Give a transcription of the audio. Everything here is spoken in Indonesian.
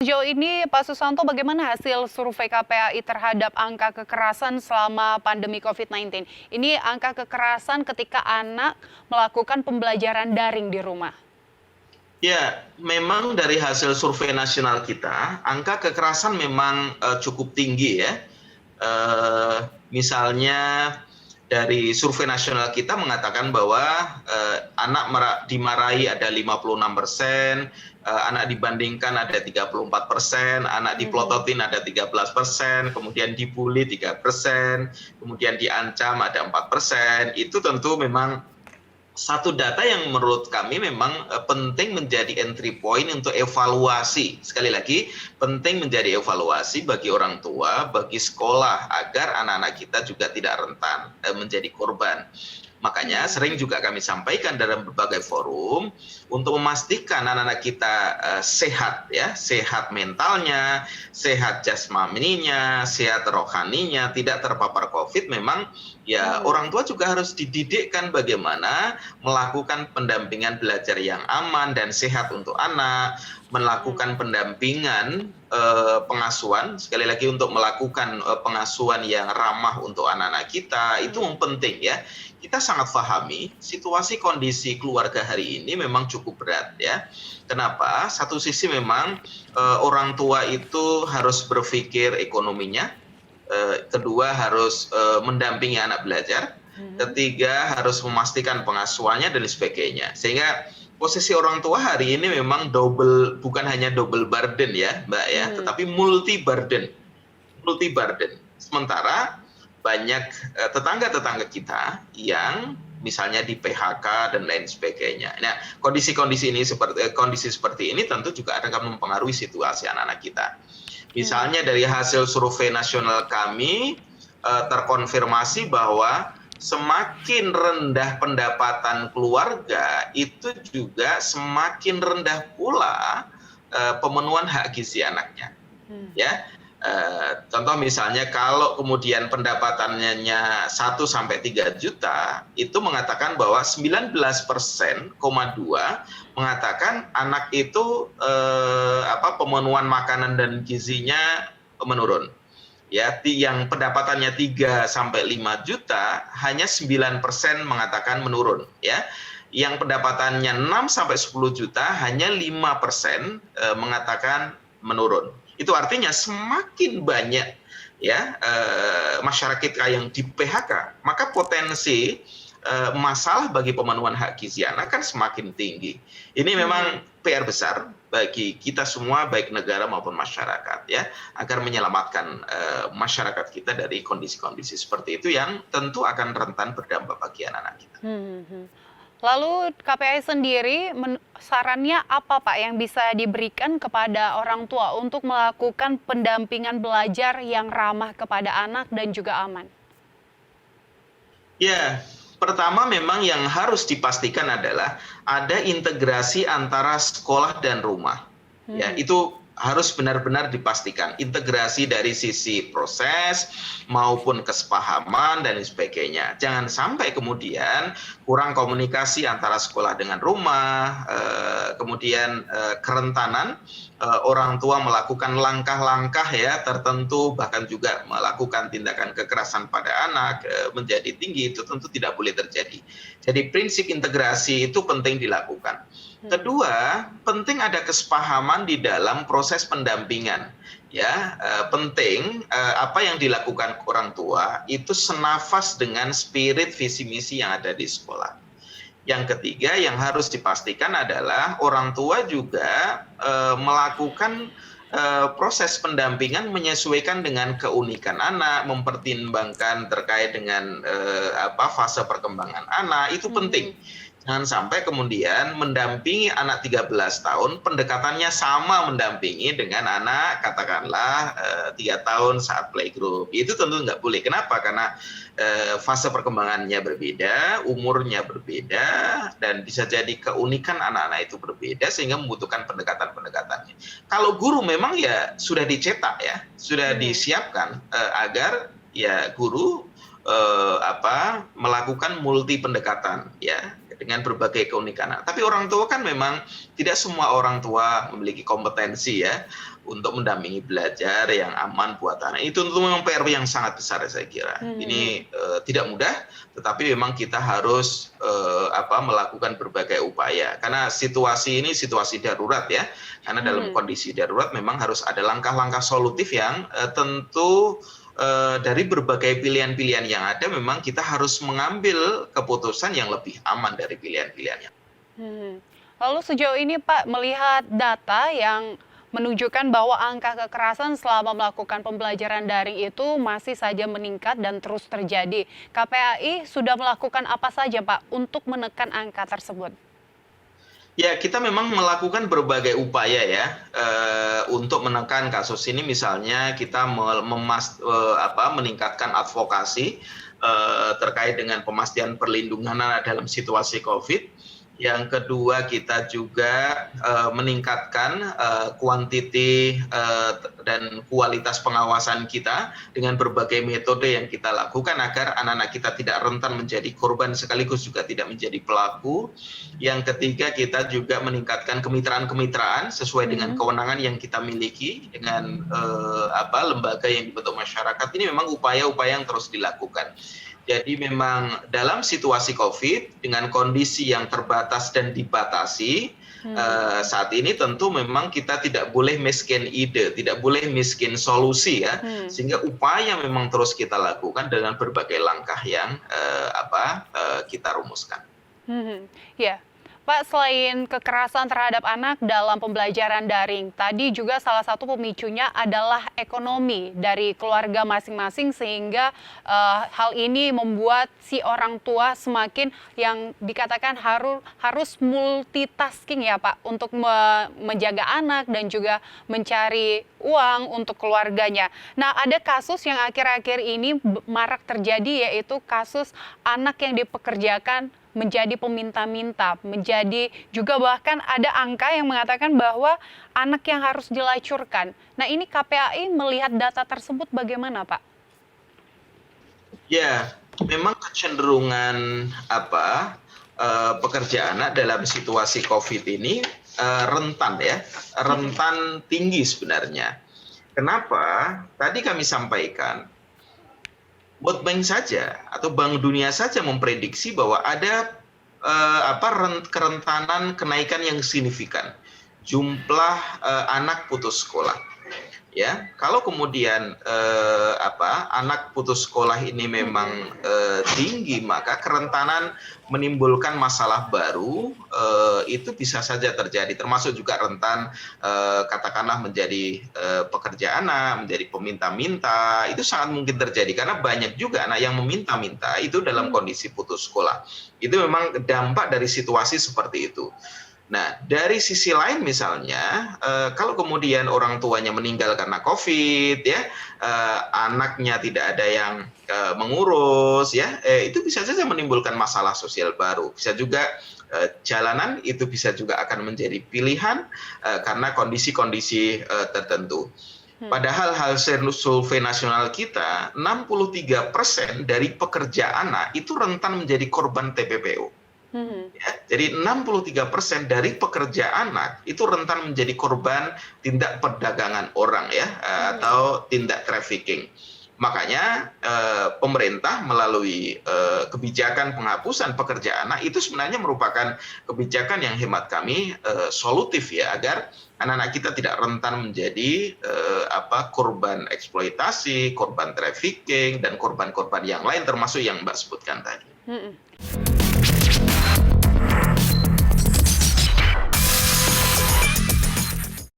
Sejauh ini Pak Susanto bagaimana hasil survei KPAI terhadap angka kekerasan selama pandemi COVID-19? Ini angka kekerasan ketika anak melakukan pembelajaran daring di rumah. Ya, memang dari hasil survei nasional kita, angka kekerasan memang cukup tinggi ya. Misalnya dari survei nasional kita mengatakan bahwa anak dimarahi ada 56%, anak dibandingkan ada 34%, anak dipelototin ada 13%, kemudian dibully 3%, kemudian diancam ada 4%. Itu tentu memang satu data yang menurut kami memang penting menjadi entry point untuk evaluasi. Sekali lagi, penting menjadi evaluasi bagi orang tua, bagi sekolah, agar anak-anak kita juga tidak rentan menjadi korban. Makanya sering juga kami sampaikan dalam berbagai forum untuk memastikan anak-anak kita sehat ya, sehat mentalnya, sehat jasmaninya, sehat rohaninya, tidak terpapar COVID. Memang ya orang tua juga harus dididikkan bagaimana melakukan pendampingan belajar yang aman dan sehat untuk anak, melakukan pendampingan pengasuhan, sekali lagi untuk melakukan pengasuhan yang ramah untuk anak-anak kita, itu yang penting ya. Kita sangat pahami situasi kondisi keluarga hari ini memang cukup berat ya. Kenapa? Satu sisi memang orang tua itu harus berpikir ekonominya, kedua harus mendampingi anak belajar, ketiga harus memastikan pengasuhannya dan sebagainya. Sehingga posisi orang tua hari ini memang double, bukan hanya double burden ya Mbak ya, tetapi multi burden. Sementara banyak tetangga-tetangga kita yang misalnya di PHK dan lain sebagainya. Nah, kondisi seperti ini tentu juga akan mempengaruhi situasi anak-anak kita. Misalnya dari hasil survei nasional kami terkonfirmasi bahwa semakin rendah pendapatan keluarga itu juga semakin rendah pula pemenuhan hak gizi anaknya. Ya. Contoh misalnya kalau kemudian pendapatannya 1 sampai 3 juta, itu mengatakan bahwa 19,2% mengatakan anak itu pemenuhan makanan dan gizinya menurun. Ya, yang pendapatannya 3 sampai 5 juta hanya 9% mengatakan menurun ya. Yang pendapatannya 6 sampai 10 juta hanya 5% mengatakan menurun. Itu artinya semakin banyak ya masyarakat kita yang di PHK, maka potensi masalah bagi pemenuhan hak gizi anak kan semakin tinggi. Ini memang PR besar bagi kita semua, baik negara maupun masyarakat ya, agar menyelamatkan masyarakat kita dari kondisi-kondisi seperti itu yang tentu akan rentan berdampak bagi anak-anak kita. Lalu KPAI sendiri sarannya apa Pak yang bisa diberikan kepada orang tua untuk melakukan pendampingan belajar yang ramah kepada anak dan juga aman? Ya, pertama memang yang harus dipastikan adalah ada integrasi antara sekolah dan rumah. Ya, itu harus benar-benar dipastikan integrasi dari sisi proses maupun kesepahaman dan sebagainya. Jangan sampai kemudian kurang komunikasi antara sekolah dengan rumah, kemudian kerentanan orang tua melakukan langkah-langkah ya tertentu, bahkan juga melakukan tindakan kekerasan pada anak menjadi tinggi. Itu tentu tidak boleh terjadi. Jadi prinsip integrasi itu penting dilakukan. Kedua, penting ada kesepahaman di dalam proses pendampingan. Ya, penting apa yang dilakukan orang tua itu senafas dengan spirit visi misi yang ada di sekolah. Yang ketiga yang harus dipastikan adalah orang tua juga melakukan proses pendampingan menyesuaikan dengan keunikan anak, mempertimbangkan terkait dengan fase perkembangan anak, itu penting. Jangan sampai kemudian mendampingi anak 13 tahun, pendekatannya sama mendampingi dengan anak katakanlah 3 tahun saat playgroup. Itu tentu nggak boleh. Kenapa? Karena fase perkembangannya berbeda, umurnya berbeda, dan bisa jadi keunikan anak-anak itu berbeda sehingga membutuhkan pendekatan-pendekatannya. Kalau guru memang ya sudah dicetak ya, sudah disiapkan agar ya guru melakukan multi pendekatan ya dengan berbagai keunikan anak. Tapi orang tua kan memang tidak semua orang tua memiliki kompetensi ya untuk mendampingi belajar yang aman buat anak. Itu tentu memang PR yang sangat besar ya saya kira. Ini tidak mudah, tetapi memang kita harus melakukan berbagai upaya. Karena situasi ini situasi darurat ya. Karena dalam kondisi darurat memang harus ada langkah-langkah solutif yang tentu dari berbagai pilihan-pilihan yang ada, memang kita harus mengambil keputusan yang lebih aman dari pilihan-pilihannya. Lalu sejauh ini Pak, melihat data yang menunjukkan bahwa angka kekerasan selama melakukan pembelajaran daring itu masih saja meningkat dan terus terjadi. KPAI sudah melakukan apa saja Pak untuk menekan angka tersebut? Ya, kita memang melakukan berbagai upaya ya untuk menekan kasus ini. Misalnya kita meningkatkan advokasi terkait dengan pemastian perlindungan anak dalam situasi COVID. Yang kedua, kita juga meningkatkan kuantiti dan kualitas pengawasan kita dengan berbagai metode yang kita lakukan agar anak-anak kita tidak rentan menjadi korban sekaligus juga tidak menjadi pelaku. Yang ketiga, kita juga meningkatkan kemitraan-kemitraan sesuai dengan kewenangan yang kita miliki dengan lembaga yang dibentuk masyarakat. Ini memang upaya-upaya yang terus dilakukan. Jadi memang dalam situasi COVID dengan kondisi yang terbatas dan dibatasi, saat ini tentu memang kita tidak boleh miskin ide, tidak boleh miskin solusi ya, sehingga upaya memang terus kita lakukan dengan berbagai langkah yang kita rumuskan. Ya. Pak, selain kekerasan terhadap anak dalam pembelajaran daring, tadi juga salah satu pemicunya adalah ekonomi dari keluarga masing-masing sehingga hal ini membuat si orang tua semakin yang dikatakan harus multitasking ya Pak untuk menjaga anak dan juga mencari uang untuk keluarganya. Nah, ada kasus yang akhir-akhir ini marak terjadi yaitu kasus anak yang dipekerjakan menjadi peminta-minta, menjadi juga bahkan ada angka yang mengatakan bahwa anak yang harus dilacurkan. Nah, ini KPAI melihat data tersebut bagaimana, Pak? Ya, memang kecenderungan pekerja anak dalam situasi COVID ini rentan ya, rentan tinggi sebenarnya. Kenapa? Tadi kami sampaikan, World Bank saja atau Bank Dunia saja memprediksi bahwa ada kerentanan kenaikan yang signifikan jumlah anak putus sekolah. Ya, kalau kemudian anak putus sekolah ini memang tinggi, maka kerentanan menimbulkan masalah baru itu bisa saja terjadi, termasuk juga rentan katakanlah menjadi pekerja anak, menjadi peminta-minta, itu sangat mungkin terjadi karena banyak juga anak yang meminta-minta itu dalam kondisi putus sekolah. Itu memang dampak dari situasi seperti itu. Nah, dari sisi lain misalnya, kalau kemudian orang tuanya meninggal karena COVID, ya, anaknya tidak ada yang mengurus, ya, itu bisa saja menimbulkan masalah sosial baru. Bisa juga jalanan itu bisa juga akan menjadi pilihan karena kondisi-kondisi tertentu. Padahal hasil survei nasional kita, 63% dari pekerja anak itu rentan menjadi korban TPPO. Ya, jadi 63% dari pekerja anak itu rentan menjadi korban tindak perdagangan orang ya atau tindak trafficking. Makanya pemerintah melalui kebijakan penghapusan pekerja anak itu sebenarnya merupakan kebijakan yang hemat kami solutif ya agar anak-anak kita tidak rentan menjadi korban eksploitasi, korban trafficking dan korban-korban yang lain termasuk yang Mbak sebutkan tadi.